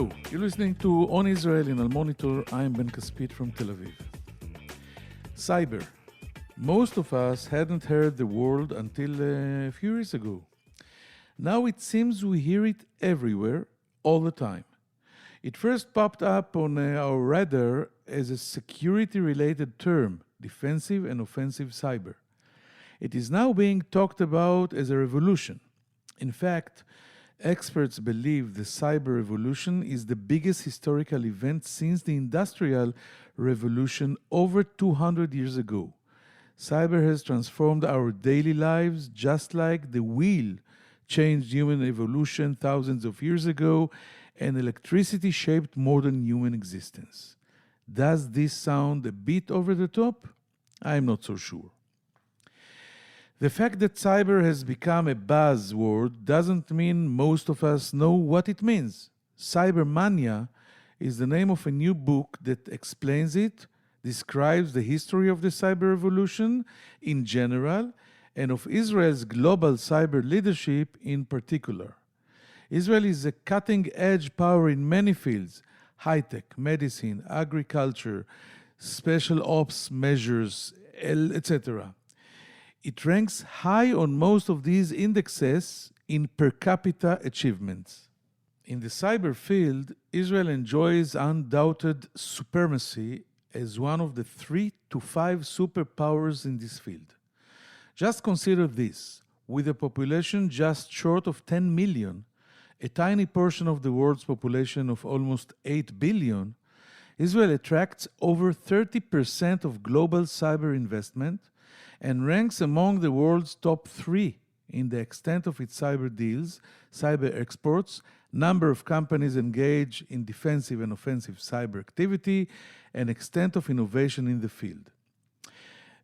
Hello, you're listening to On Israel in Al Monitor. I'm Ben Caspit from Tel Aviv. Cyber. Most of us hadn't heard the word until a few years ago. Now it seems we hear it everywhere, all the time. It first popped up on our radar as a security-related term, defensive and offensive cyber. It is now being talked about as a revolution. In fact, experts believe the cyber revolution is the biggest historical event since the Industrial Revolution over 200 years ago. Cyber has transformed our daily lives just like the wheel changed human evolution thousands of years ago and electricity shaped modern human existence. Does this sound a bit over the top? I'm not so sure. The fact that cyber has become a buzzword doesn't mean most of us know what it means. Cybermania is the name of a new book that explains it, describes the history of the cyber revolution in general, and of Israel's global cyber leadership in particular. Israel is a cutting-edge power in many fields: high-tech, medicine, agriculture, special ops measures, etc. It ranks high on most of these indexes in per capita achievements. In the cyber field, Israel enjoys undoubted supremacy as one of the 3 to 5 superpowers in this field. Just consider this: with a population just short of 10 million, a tiny portion of the world's population of almost 8 billion, Israel attracts over 30% of global cyber investment and ranks among the world's top 3 in the extent of its cyber deals, cyber exports, number of companies engaged in defensive and offensive cyber activity, and extent of innovation in the field.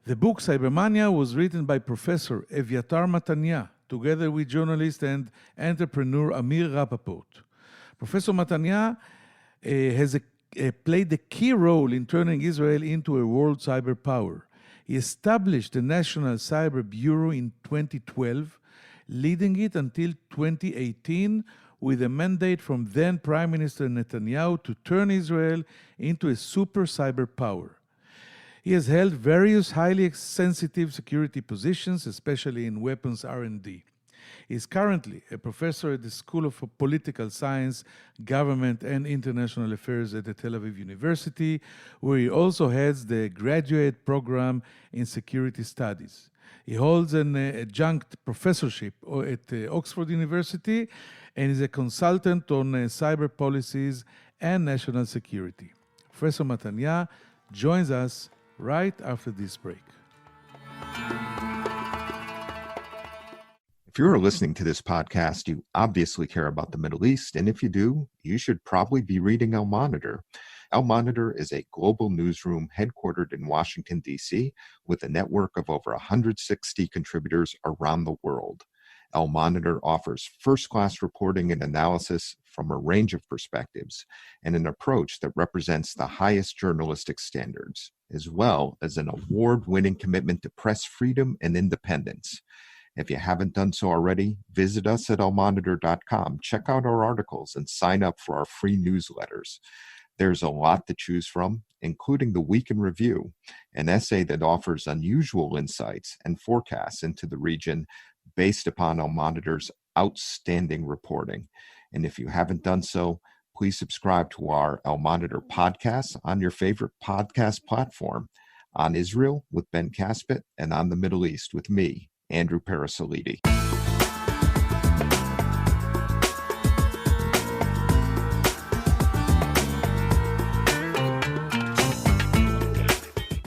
The book Cybermania was written by Professor Eviatar Matania, together with journalist and entrepreneur Amir Rapaport. Professor Matania has played a key role in turning Israel into a world cyber power. He established the National Cyber Bureau in 2012, leading it until 2018 with a mandate from then Prime Minister Netanyahu to turn Israel into a super cyber power. He has held various highly sensitive security positions, especially in weapons R&D. He is currently a professor at the School of Political Science, Government and International Affairs at the Tel-Aviv University, where he also heads the graduate program in security studies. He holds an adjunct professorship at Oxford University and is a consultant on cyber policies and national security. Professor Matania joins us right after this break. If you're listening to this podcast, you obviously care about the Middle East, and if you do, you should probably be reading Al Monitor. Al Monitor is a global newsroom headquartered in Washington, D.C., with a network of over 160 contributors around the world. Al Monitor offers first-class reporting and analysis from a range of perspectives and an approach that represents the highest journalistic standards, as well as an award-winning commitment to press freedom and independence. If you haven't done so already, visit us at almonitor.com, check out our articles, and sign up for our free newsletters. There's a lot to choose from, including the Week in Review, an essay that offers unusual insights and forecasts into the region based upon Al Monitor's outstanding reporting. And if you haven't done so, please subscribe to our Al Monitor podcast on your favorite podcast platform, On Israel with Ben Caspit, and On the Middle East with me, Andrew Parasolidi.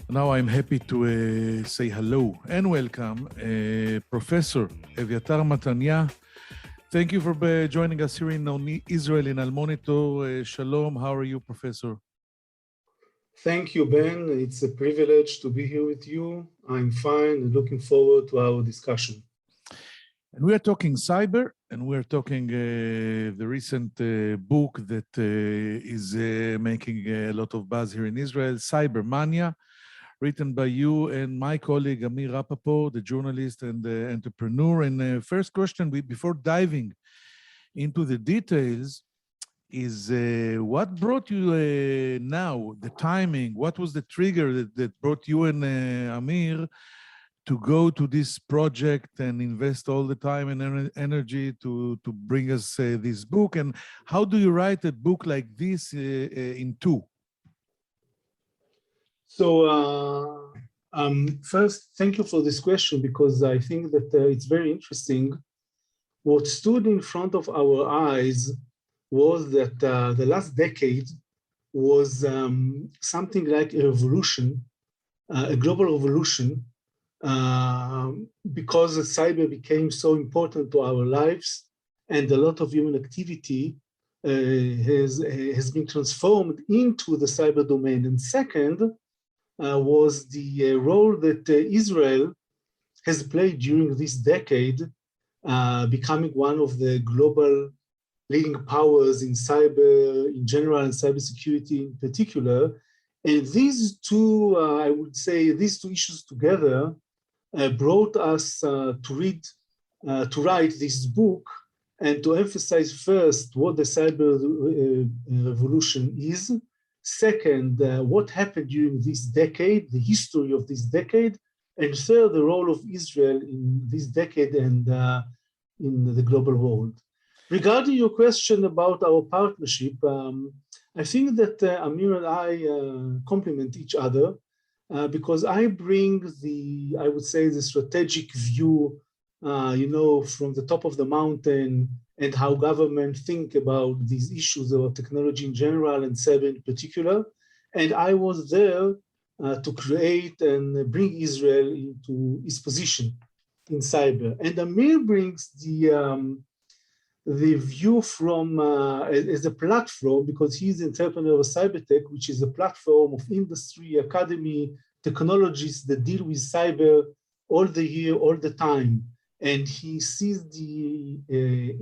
Now I'm happy to say hello and welcome Professor Eviatar Matania. Thank you for joining us here in Israel in Al Monitor. Shalom, how are you, Professor? Thank you, Ben. It's a privilege to be here with you. I'm fine and looking forward to our discussion. And we are talking cyber, and we're talking the recent book that is making a lot of buzz here in Israel, Cybermania, written by you and my colleague Amir Rapaport, the journalist and the entrepreneur. And first question, before diving into the details, is what brought you now, the timing, what was the trigger that brought you and Amir to go to this project and invest all the time and energy to bring us this book? And how do you write a book like this in two? So first, thank you for this question, because I think that it's very interesting. What stood in front of our eyes was that the last decade was something like a revolution, a global revolution, because cyber became so important to our lives, and a lot of human activity has been transformed into the cyber domain. And second was the role that Israel has played during this decade, becoming one of the global leading powers in cyber in general and cybersecurity in particular. And these two, I would say, these two issues together brought us to write this book, and to emphasize first what the cyber revolution is. Second, what happened during this decade, the history of this decade. And third, the role of Israel in this decade and in the global world. Regarding your question about our partnership, I think that Amir and I complement each other because I bring I would say, the strategic view, from the top of the mountain, and how government think about these issues about technology in general and cyber in particular. And I was there to create and bring Israel into its position in cyber. And Amir brings the view from as a platform, because he's the entrepreneur of Cybertech, which is a platform of industry, academy, technologies that deal with cyber all the year, all the time. And he sees the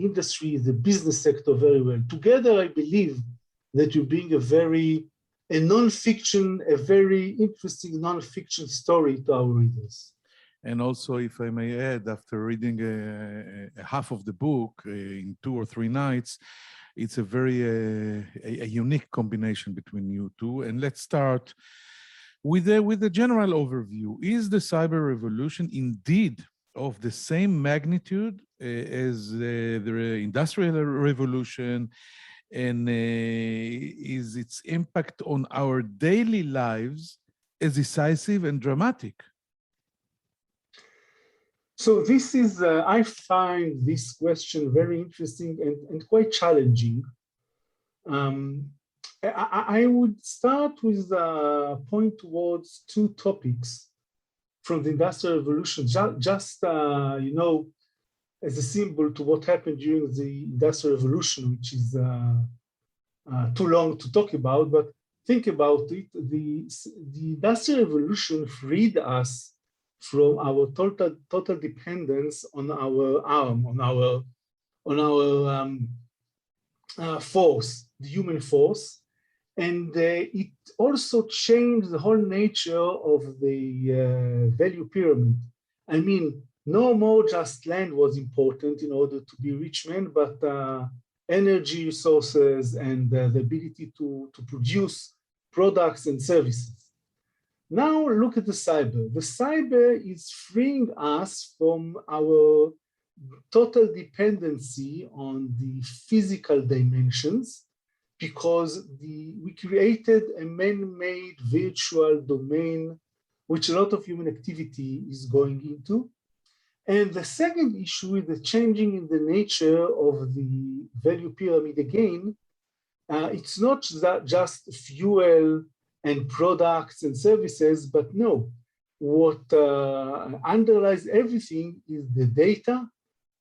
industry, the business sector very well. Together, I believe that you bring a very interesting non-fiction story to our readers. And also, if I may add, after reading half of the book in 2 or 3 nights, it's a very a unique combination between you two. And let's start with the general overview. Is the cyber revolution indeed of the same magnitude as the industrial revolution? And is its impact on our daily lives as decisive and dramatic? So this is, I find this question very interesting and quite challenging. I would start with point towards 2 topics from the Industrial Revolution, just as a symbol to what happened during the Industrial Revolution, which is too long to talk about, but think about it. The Industrial Revolution freed us from our total dependence on our arm, on our force, the human force. And it also changed the whole nature of the value pyramid. I mean, no more just land was important in order to be rich man, but energy resources and the ability to produce products and services. Now look at the cyber. The cyber is freeing us from our total dependency on the physical dimensions, because we created a man-made virtual domain, which a lot of human activity is going into. And the second issue is the changing in the nature of the value pyramid again. It's not just fuel and products and services, but no, what underlies everything is the data,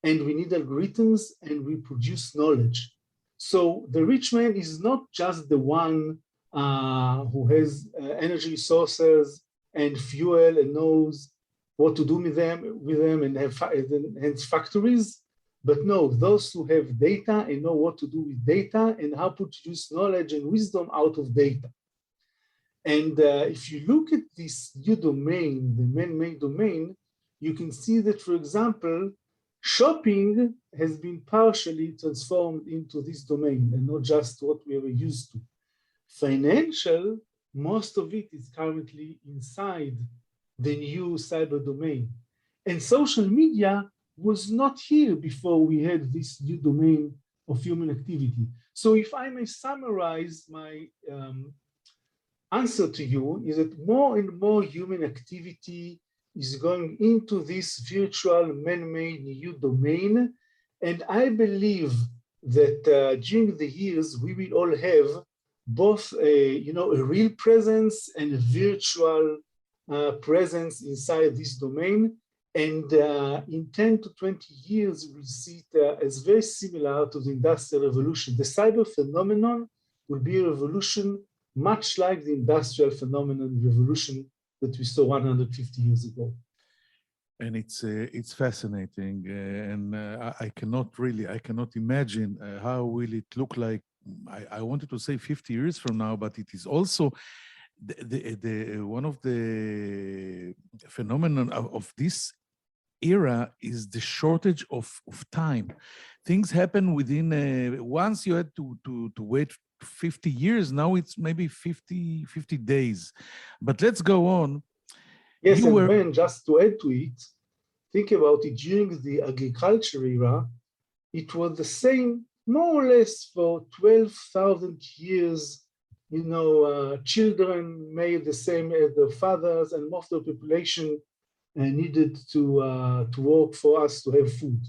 and we need algorithms, and we produce knowledge. So the rich man is not just the one who has energy resources and fuel and knows what to do with them and have hence factories, but no, those who have data and know what to do with data and how to produce knowledge and wisdom out of data. And if you look at this new domain, the man-made domain, you can see that, for example, Shopping has been partially transformed into this domain and not just what we were used to. Financial, most of it is currently inside the new cyber domain. And social media was not here before we had this new domain of human activity. So if I may summarize my answer to you, is that more and more human activity is going into this virtual man-made new domain. And I believe that during the years, we will all have both a real presence and a virtual presence inside this domain. And in 10 to 20 years, we see it as very similar to the Industrial Revolution. The cyber phenomenon will be a revolution much like the Industrial phenomenon revolution that we saw 150 years ago. And it's fascinating, and I cannot imagine how will it look like. I wanted to say 50 years from now, but it is also one of the phenomenon of this era is the shortage of time. Things happen within, once you had to wait 50 years, now it's maybe 50 days. But let's go on. Yes, and Ben, just to add to it, think about it, during the agriculture era, it was the same, more or less for 12,000 years. Children made the same as their fathers, and most of the population needed to work for us to have food.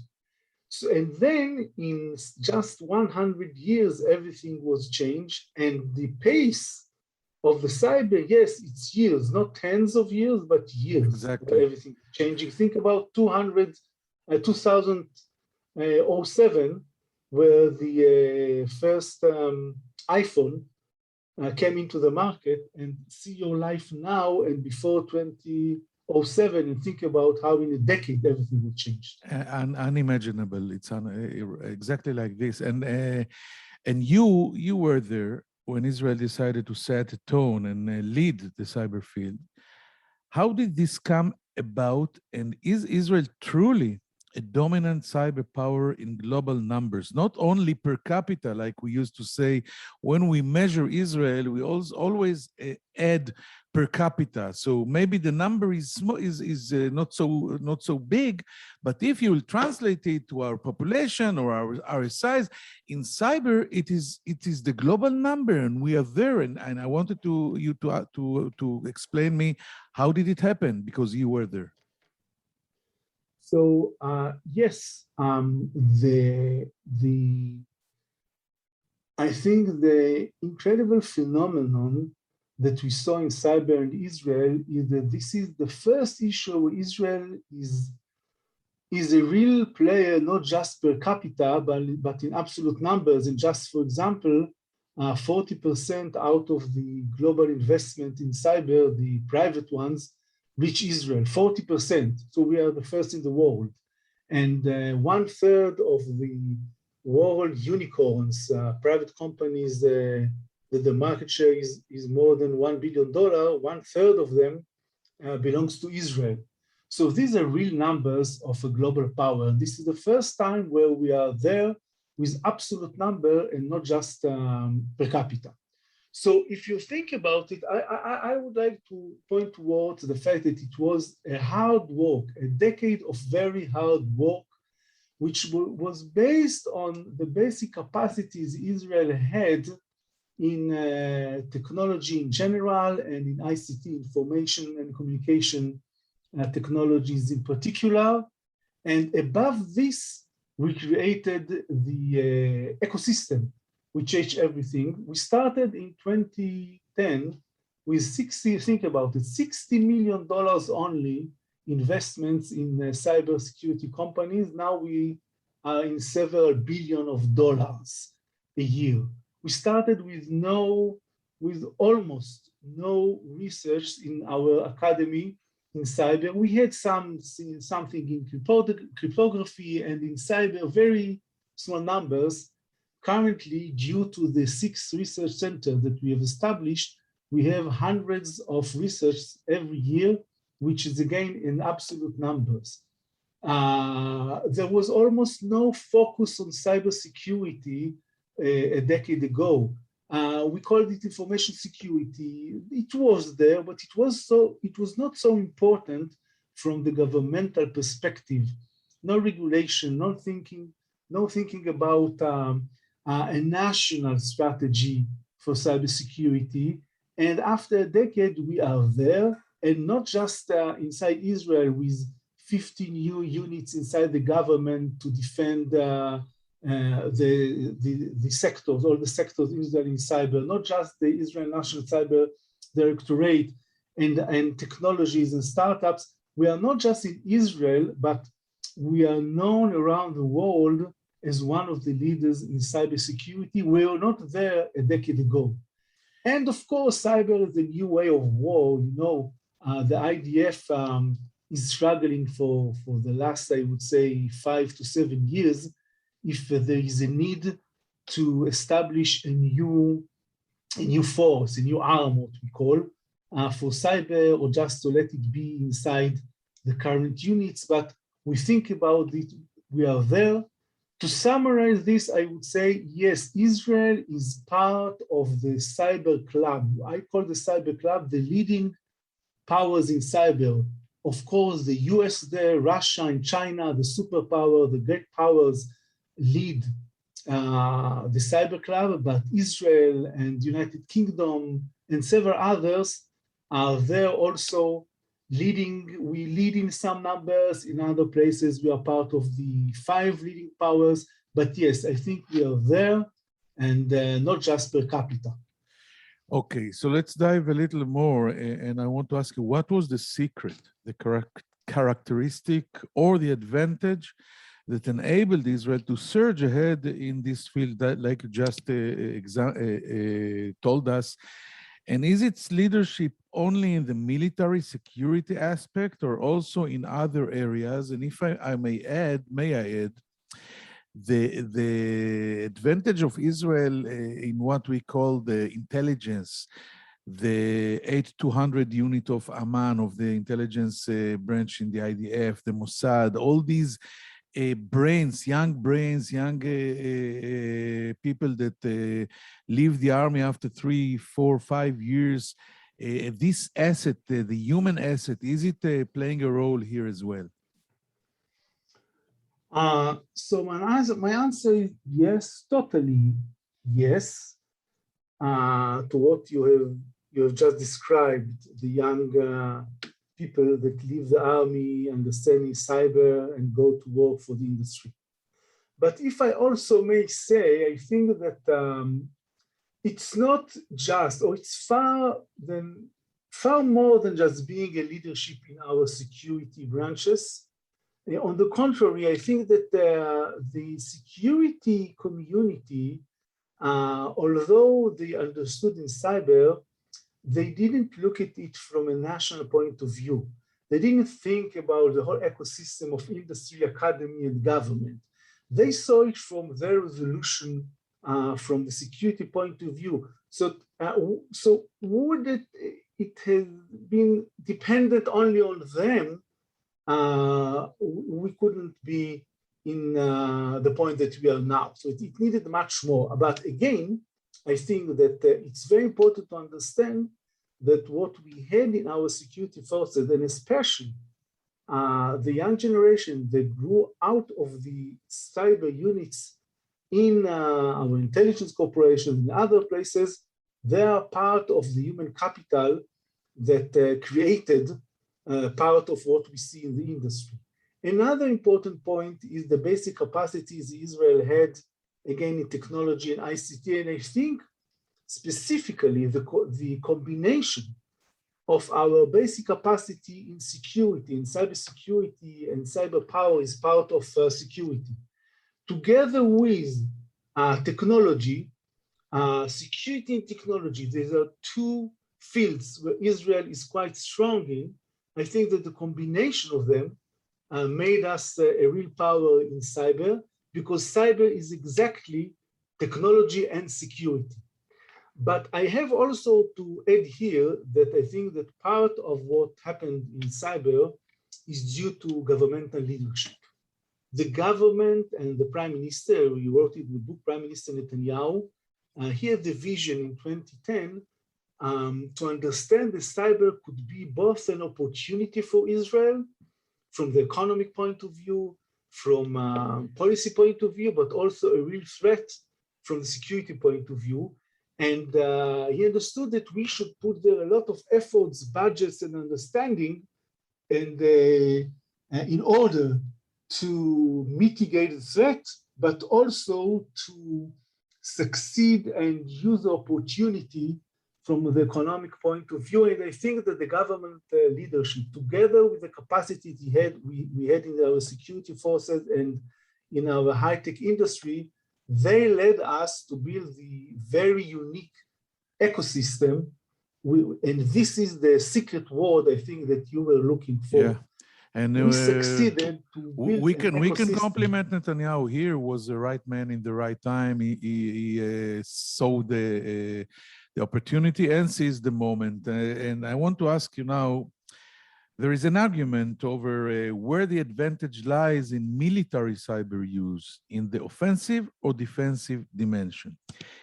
So, and then in just 100 years, everything was changed, and the pace of the cyber, yes, it's years, not tens of years, but years. Exactly. Everything changing. Think about 2007, where the first iPhone came into the market, and see your life now and before 2007, and think about how in a decade everything will change. Unimaginable. It's exactly like this. And you were there when Israel decided to set a tone and lead the cyber field. How did this come about? And is Israel truly a dominant cyber power in global numbers, not only per capita, like we used to say? When we measure Israel, we always add per capita. So maybe the number is not so big, but if you will translate it to our population or our size, in cyber, it is the global number, and we are there. And I wanted you to explain me, how did it happen? Because you were there. So yes, I think the incredible phenomenon that we saw in cyber in Israel is that this is the first issue where Israel is a real player, not just per capita, but in absolute numbers. And just for example, 40% out of the global investment in cyber, the private ones, reach Israel, 40%. So we are the first in the world. And 1/3 of the world unicorns, private companies, that the market share is more than $1 billion, 1/3 of them belongs to Israel. So these are real numbers of a global power. This is the first time where we are there with absolute number and not just per capita. So if you think about it, I would like to point towards the fact that it was a hard work, a decade of very hard work, which was based on the basic capacities Israel had in technology in general and in ICT, information and communication technologies in particular. And above this, we created the ecosystem, which changed everything. We started in 2010 with think about it, $60 million only investments in cybersecurity companies. Now we are in several billion of dollars a year. We started with almost no research in our academy in cyber. We had something in cryptography and in cyber, very small numbers. Currently, due to the 6 research centers that we have established, we have hundreds of research every year, which is again in absolute numbers. There was almost no focus on cybersecurity a decade ago. We called it information security. It was there, but it was not so important from the governmental perspective. No regulation, no thinking about a national strategy for cybersecurity. And after a decade, we are there, and not just inside Israel with 50 new units inside the government to defend the sectors, all the sectors in Israel in cyber, not just the Israel National Cyber Directorate and technologies and startups. We are not just in Israel, but we are known around the world as one of the leaders in cybersecurity. We were not there a decade ago. And of course, cyber is a new way of war. You know, the IDF is struggling for the last, I would say, 5 to 7 years, if there is a need to establish a new force, a new arm, what we call, for cyber, or just to let it be inside the current units. But we think about it, we are there. To summarize this, I would say, yes, Israel is part of the cyber club. I call the cyber club the leading powers in cyber. Of course, the US there, Russia and China, the superpower, the great powers lead the cyber club, but Israel and United Kingdom and several others are there also leading. We lead in some numbers, in other places we are part of the 5 leading powers, but yes, I think we are there, and not just per capita. Okay, so let's dive a little more, and I want to ask you, what was the secret, the characteristic or the advantage that enabled Israel to surge ahead in this field, that, like you just told us? And is its leadership only in the military security aspect or also in other areas? And if I may I add, the advantage of Israel in what we call the intelligence, the 8200 unit of Amman, of the intelligence branch in the IDF, the Mossad, all these brains, young people that leave the army after 3, 4, 5 years. This asset, the human asset, is it playing a role here as well? So my answer is yes, totally yes, to what you have just described, the young people that leave the army, understanding cyber, and go to work for the industry. But if I also may say, I think that it's not just, or it's far more than just being a leadership in our security branches. On the contrary, I think that the security community, although they understood in cyber, they didn't look at it from a national point of view. They didn't think about the whole ecosystem of industry, academy, and government. They saw it from their resolution, from the security point of view. So would it have been dependent only on them, we couldn't be in the point that we are now. So it needed much more. But again, I think that it's very important to understand that what we had in our security forces, and especially the young generation that grew out of the cyber units in our intelligence corporations and other places, they are part of the human capital that created part of what we see in the industry. Another important point is the basic capacities Israel had, again, in technology and ICT, and I think specifically the combination of our basic capacity in security, in cybersecurity, and cyber power is part of security. Together with technology, security and technology, these are 2 fields where Israel is quite strong in. I think that the combination of them made us a real power in cyber, because cyber is exactly technology and security. But I have also to add here that I think that part of what happened in cyber is due to governmental leadership. The government and the prime minister, we wrote it in the book, Prime Minister Netanyahu, he had the vision in 2010 to understand that cyber could be both an opportunity for Israel from the economic point of view, from a policy point of view, but also a real threat from the security point of view. And he understood that we should put there a lot of efforts, budgets, and understanding and in order to mitigate the threat, but also to succeed and use the opportunity from the economic point of view. And I think that the government leadership, together with the capacity we had in our security forces and in our high-tech industry, they led us to build the very unique ecosystem. And this is the secret word, I think, that you were looking for. Yeah. And we succeeded to build we can compliment Netanyahu. Here was the right man in the right time. He saw the opportunity and seized the moment. And I want to ask you now, there is an argument over where the advantage lies in military cyber use, in the offensive or defensive dimension.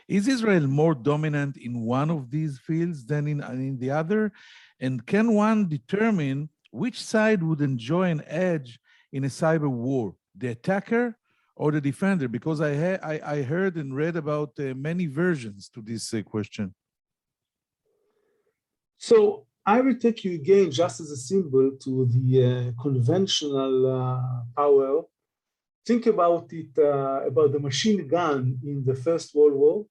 Is Israel more dominant in one of these fields than in the other? And can one determine which side would enjoy an edge in a cyber war, the attacker or the defender? Because I heard and read about many versions to this question. So I will take you again just as a symbol to the conventional power. Think about it, about the machine gun in the First World War,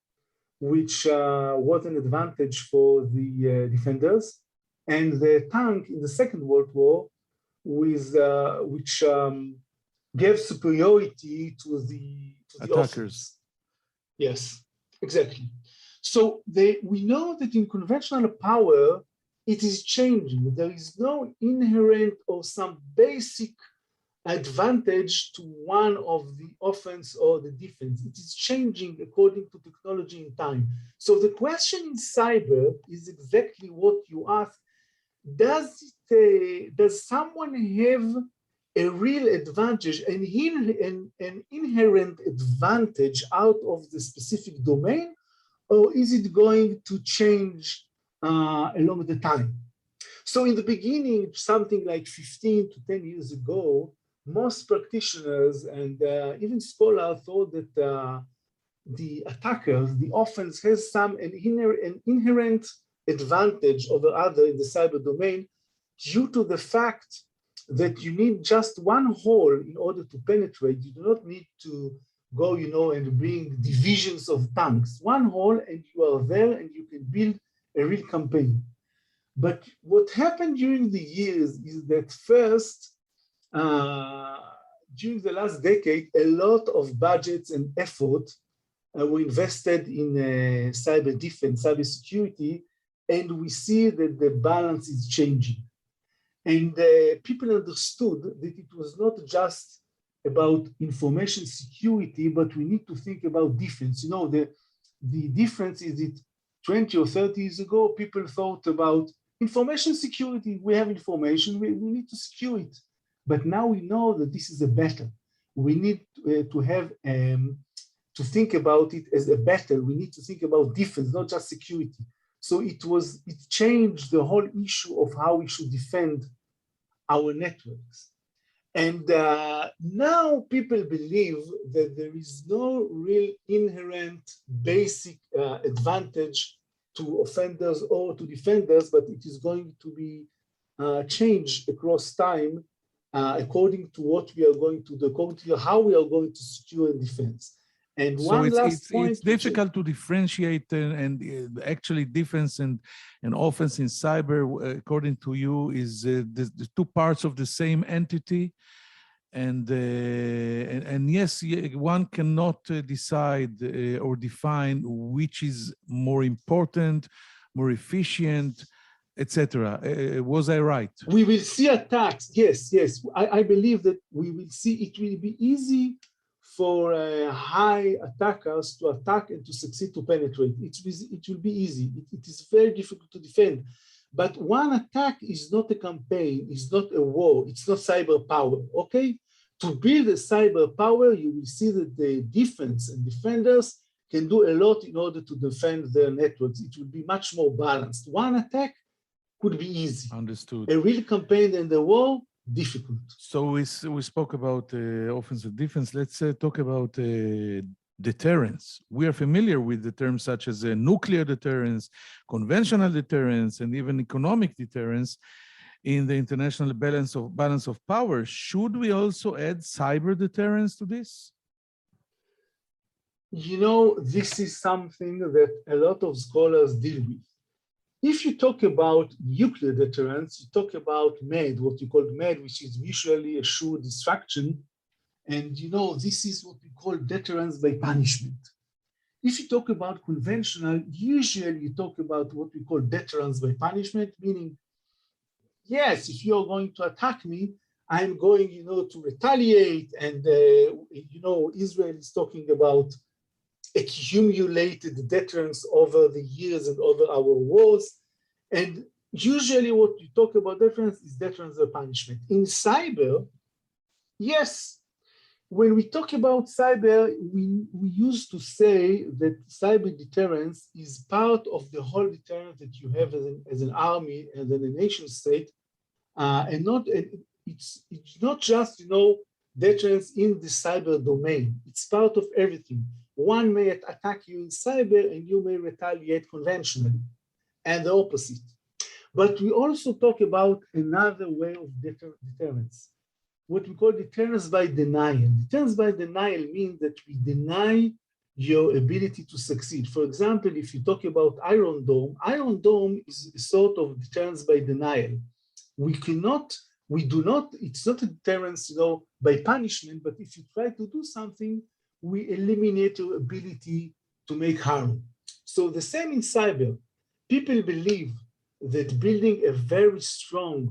which was an advantage for the defenders, and the tank in the Second World War, which gave superiority to the attackers. Yes, exactly. So we know that in conventional power, it is changing. There is no inherent or some basic advantage to one of the offense or the defense. It is changing according to technology and time. So the question in cyber is exactly what you asked. Does someone have a real advantage, an inherent advantage out of the specific domain, or is it going to change along the time? So in the beginning, something like 15 to 10 years ago, most practitioners and even scholars thought that the attackers, the offense has an inherent advantage over others in the cyber domain due to the fact that you need just one hole in order to penetrate. You do not need to go, and bring divisions of tanks. One hole and you are there and you can build a real campaign. But what happened during the years is that first, during the last decade, a lot of budgets and effort were invested in cyber defense, cyber security, and we see that the balance is changing. And people understood that it was not just about information security, but we need to think about defense. The difference is that 20 or 30 years ago, people thought about information security. We have information, we need to secure it. But now we know that this is a battle. We need to have, to think about it as a battle. We need to think about defense, not just security. So it changed the whole issue of how we should defend our networks. And now people believe that there is no real inherent basic advantage to offenders or to defenders, but it is going to be changed across time according to what we are going to do, according to how we are going to secure and defend. And so one last point. It's difficult to differentiate and actually defense and offense in cyber, according to you, is the two parts of the same entity. And yes, one cannot decide or define which is more important, more efficient, etc. Was I right? We will see attacks. Yes. I believe that we will see. It will be easy for high attackers to attack and to succeed to penetrate. It will be easy. It is very difficult to defend. But one attack is not a campaign, it's not a war, it's not cyber power, okay? To build a cyber power, you will see that the defense and defenders can do a lot in order to defend their networks. It will be much more balanced. One attack could be easy. Understood. A real campaign and a war, difficult. So we spoke about offensive defense. Let's talk about deterrence. We are familiar with the terms such as nuclear deterrence, conventional deterrence, and even economic deterrence in the international balance of power. Should we also add cyber deterrence to this? You know, this is something that a lot of scholars deal with. If you talk about nuclear deterrence, you talk about MAD, what you call MAD, which is mutually assured destruction. And you know, this is what we call deterrence by punishment. If you talk about conventional, usually you talk about what we call deterrence by punishment, meaning, yes, if you're going to attack me, I'm going, you know, to retaliate. And, you know, Israel is talking about accumulated deterrence over the years and over our wars. And usually what you talk about deterrence is deterrence by punishment. In cyber, yes, when we talk about cyber, we used to say that cyber deterrence is part of the whole deterrence that you have as an army and then a nation state, and it's not just, you know, deterrence in the cyber domain. It's part of everything. One may attack you in cyber and you may retaliate conventionally, and the opposite. But we also talk about another way of deterrence, what we call deterrence by denial. Deterrence by denial means that we deny your ability to succeed. For example, if you talk about Iron Dome is a sort of deterrence by denial. It's not a deterrence, you know, by punishment, but if you try to do something, we eliminate your ability to make harm. So the same in cyber. People believe that building a very strong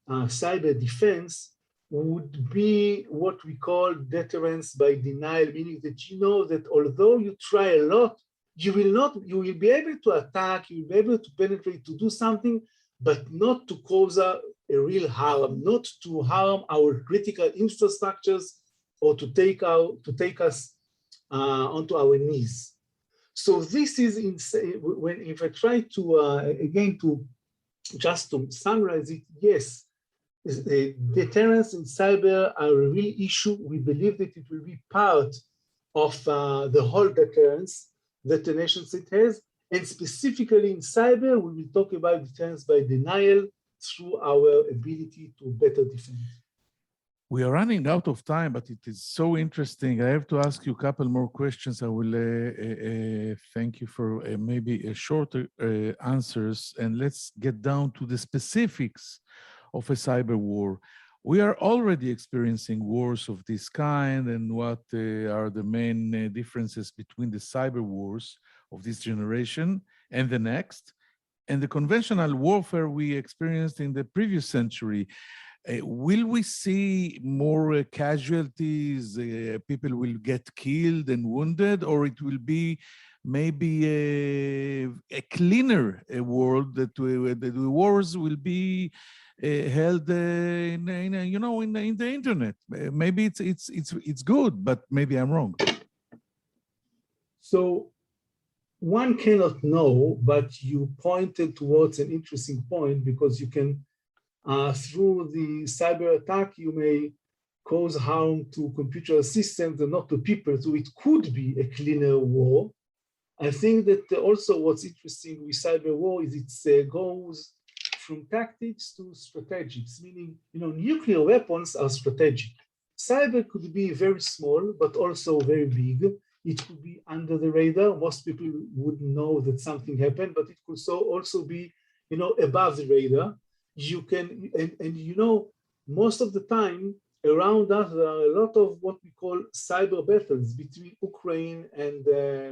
cyber defense would be what we call deterrence by denial, meaning that you know that although you try a lot, you will be able to attack, you will be able to penetrate, to do something, but not to cause a real harm, not to harm our critical infrastructures or to take us onto our knees. So this is if I try to again to just to summarize it, yes, deterrence in cyber are a real issue. We believe that it will be part of the whole deterrence that the nation state has, and specifically in cyber, we will talk about deterrence by denial through our ability to better defend. We are running out of time, but it is so interesting. I have to ask you a couple more questions. I will thank you for maybe shorter answers, and let's get down to the specifics of a cyber war. We are already experiencing wars of this kind, and what are the main differences between the cyber wars of this generation and the next, and the conventional warfare we experienced in the previous century. Will we see more casualties? People will get killed and wounded, or it will be maybe a cleaner world that the wars will be held in the internet? Maybe it's good, but maybe I'm wrong. So one cannot know, but you pointed towards an interesting point, because you can. Through the cyber attack, you may cause harm to computer systems and not to people. So it could be a cleaner war. I think that also what's interesting with cyber war is it goes from tactics to strategics, meaning, you know, nuclear weapons are strategic. Cyber could be very small, but also very big. It could be under the radar. Most people wouldn't know that something happened, but it could also be, you know, above the radar. You can, and you know, most of the time around us, there are a lot of what we call cyber battles between Ukraine and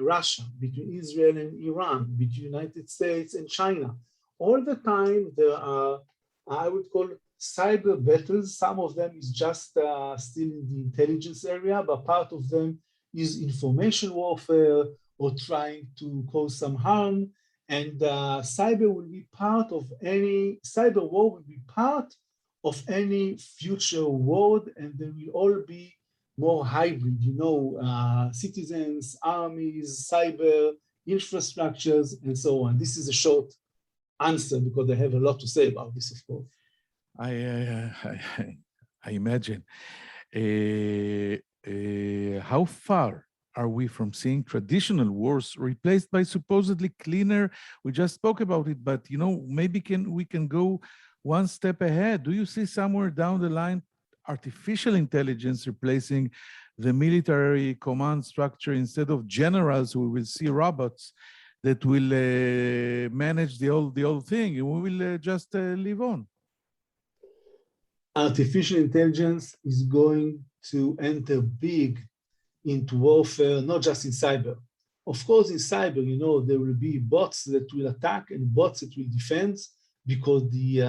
Russia, between Israel and Iran, between United States and China. All the time there are, I would call, cyber battles. Some of them is just still in the intelligence area, but part of them is information warfare or trying to cause some harm. And cyber will be part of any, cyber war will be part of any future world, and they will all be more hybrid, citizens, armies, cyber, infrastructures, and so on. This is a short answer because I have a lot to say about this, of course. I imagine. How far are we from seeing traditional wars replaced by supposedly cleaner? We just spoke about it, but maybe we can go one step ahead. Do you see somewhere down the line artificial intelligence replacing the military command structure? Instead of generals, we will see robots that will manage the whole thing, and we will just live on? Artificial intelligence is going to enter big into warfare, not just in cyber. Of course, in cyber, there will be bots that will attack and bots that will defend, because the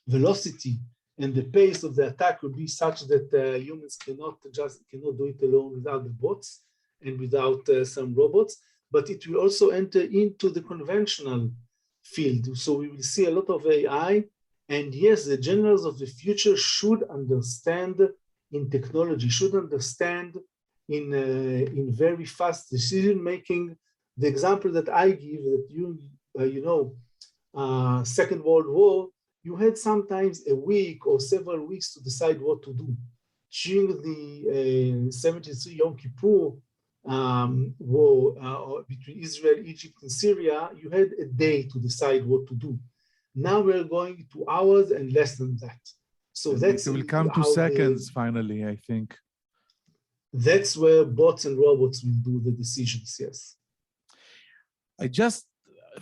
velocity and the pace of the attack will be such that humans cannot do it alone without the bots and without some robots. But it will also enter into the conventional field. So we will see a lot of AI. And yes, the generals of the future should understand in technology, should understand in very fast decision making. The example that I give, that Second World War, you had sometimes a week or several weeks to decide what to do. During the 73 Yom Kippur war between Israel, Egypt, and Syria, you had a day to decide what to do. Now we're going to hours and less than that. So it will come to seconds finally, I think. That's where bots and robots will do the decisions, yes. I just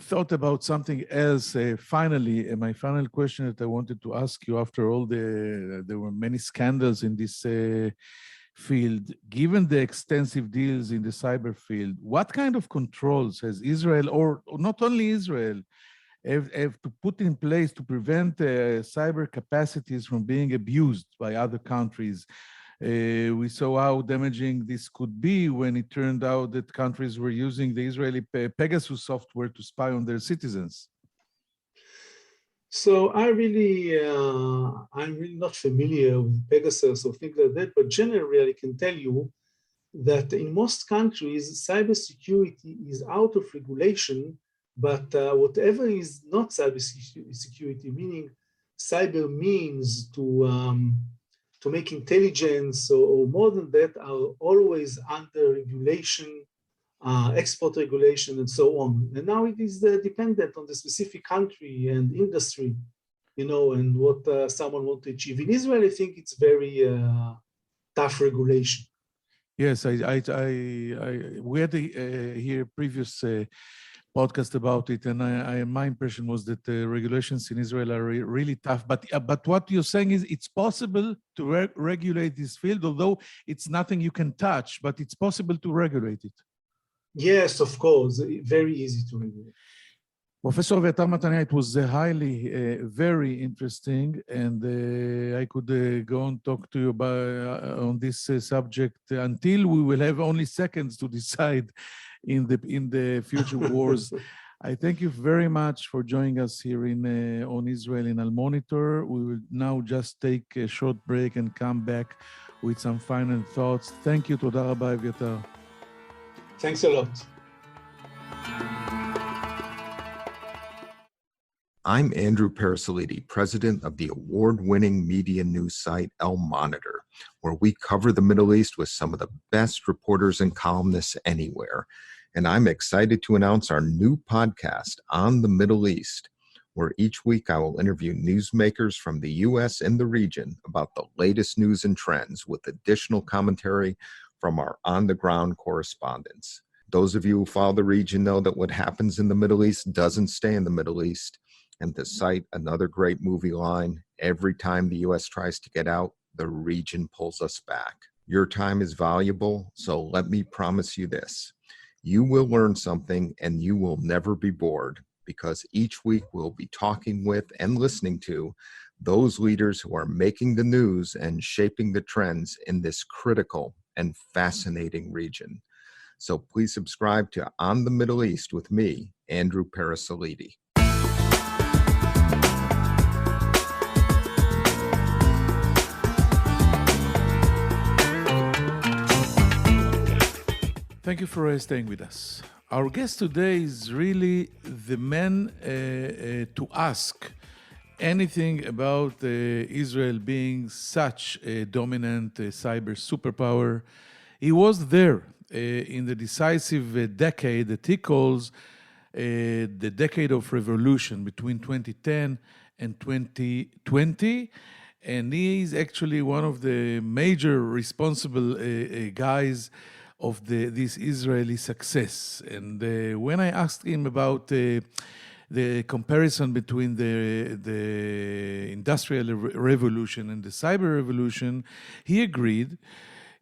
thought about something else. Finally, my final question that I wanted to ask you, after all there were many scandals in this field, given the extensive deals in the cyber field, what kind of controls has Israel, or not only Israel, have to put in place to prevent cyber capacities from being abused by other countries? We saw how damaging this could be when it turned out that countries were using the Israeli Pegasus software to spy on their citizens. So I'm really not familiar with Pegasus or things like that, but generally I can tell you that in most countries, cybersecurity is out of regulation. But whatever is not cybersecurity, meaning cyber means to make intelligence or more than that, are always under regulation, export regulation, and so on. And now it is dependent on the specific country and industry, and what someone wants to achieve. In Israel, I think it's very tough regulation. Yes, we had here previous podcast about it, and my impression was that the regulations in Israel are really tough. But what you're saying is it's possible to regulate this field, although it's nothing you can touch, but it's possible to regulate it. Yes, of course, very easy to regulate. Professor Eviatar Matania, it was highly, very interesting, and I could go on talk to you about on this subject until we will have only seconds to decide in the future wars. I thank you very much for joining us here on Israel in Al Monitor. We will now just take a short break and come back with some final thoughts. Thank you. Toda rabba, Eviatar. Thanks a lot. I'm Andrew Parasolidi, president of the award-winning media news site Al Monitor, where we cover the Middle East with some of the best reporters and columnists anywhere. And I'm excited to announce our new podcast, On the Middle East, where each week I will interview newsmakers from the U.S. and the region about the latest news and trends with additional commentary from our on-the-ground correspondents. Those of you who follow the region know that what happens in the Middle East doesn't stay in the Middle East. And to cite another great movie line, every time the U.S. tries to get out, the region pulls us back. Your time is valuable, so let me promise you this. You will learn something and you will never be bored, because each week we'll be talking with and listening to those leaders who are making the news and shaping the trends in this critical and fascinating region. So please subscribe to On the Middle East with me, Andrew Parasolidi. Thank you for staying with us. Our guest today is really the man to ask anything about Israel being such a dominant cyber superpower. He was there in the decisive decade that he calls the decade of revolution between 2010 and 2020. And he is actually one of the major responsible guys of this Israeli success. And when I asked him about the comparison between the industrial revolution and the cyber revolution, he agreed.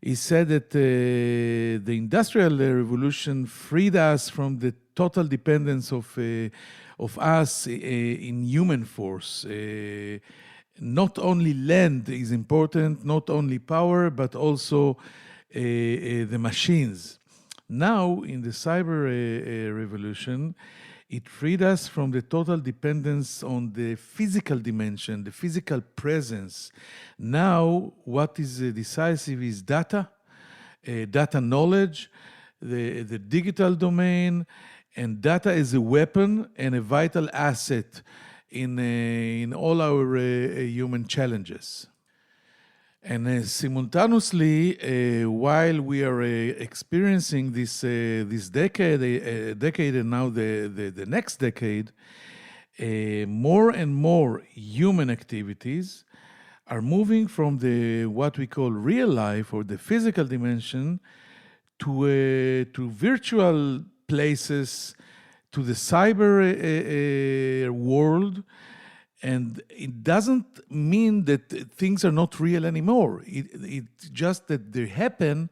He said that the industrial revolution freed us from the total dependence of us in human force. Not only land is important, not only power, but also the machines. Now, in the cyber revolution, it freed us from the total dependence on the physical dimension, the physical presence. Now, what is decisive is data, data knowledge, the digital domain, and data is a weapon and a vital asset in all our human challenges. And simultaneously, while we are experiencing this decade and now the next decade, more and more human activities are moving from the what we call real life or the physical dimension to virtual places, to the cyber world. And it doesn't mean that things are not real anymore. It's just that they happen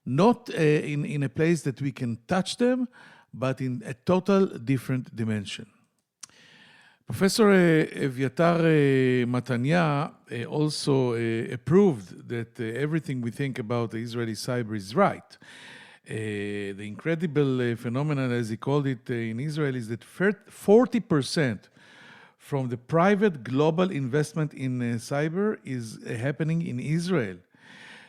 not in a place that we can touch them, but in a total different dimension. Professor Eviatar Matania also approved that everything we think about the Israeli cyber is right. The incredible phenomenon, as he called it in Israel, is that 40% from the private global investment in cyber is happening in Israel.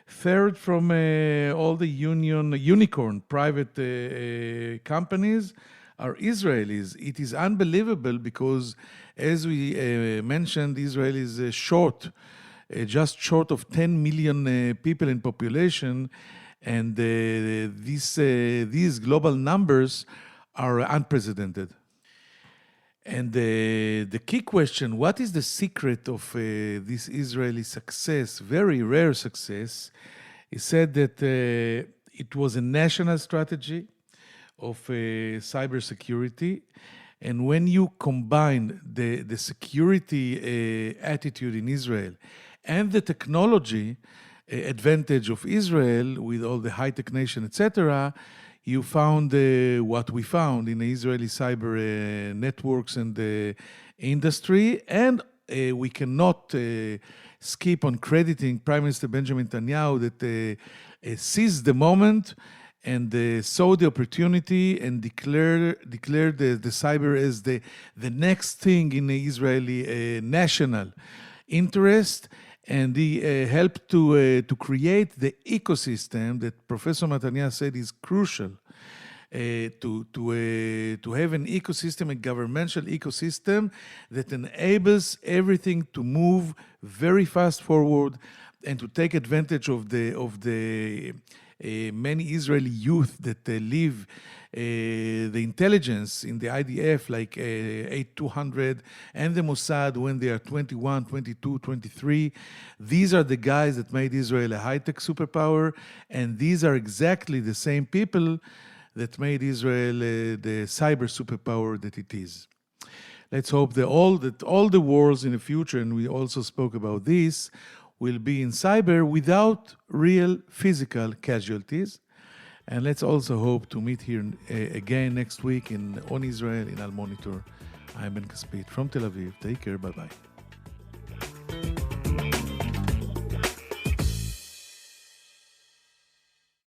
Third, from all the unicorn private companies are Israelis. It is unbelievable because, as we mentioned, Israel is just short of 10 million people in population, and these global numbers are unprecedented. And the key question, what is the secret of this Israeli success, very rare success? He said that it was a national strategy of cybersecurity. And when you combine the security attitude in Israel and the technology advantage of Israel with all the high-tech nation, etc., you found what we found in the Israeli cyber networks and the industry. And we cannot skip on crediting Prime Minister Benjamin Netanyahu that seized the moment and saw the opportunity and declared the cyber as the next thing in the Israeli national interest. And he helped to create the ecosystem that Professor Matania said is crucial to have an ecosystem, a governmental ecosystem that enables everything to move very fast forward and to take advantage of the many Israeli youth that live the intelligence in the IDF, like 8200 and the Mossad when they are 21, 22, 23. These are the guys that made Israel a high-tech superpower, and these are exactly the same people that made Israel the cyber superpower that it is. Let's hope that all the wars in the future, and we also spoke about this, will be in cyber without real physical casualties. And let's also hope to meet here again next week on Israel in Al Monitor. I'm Ben Caspit from Tel Aviv. Take care. Bye-bye.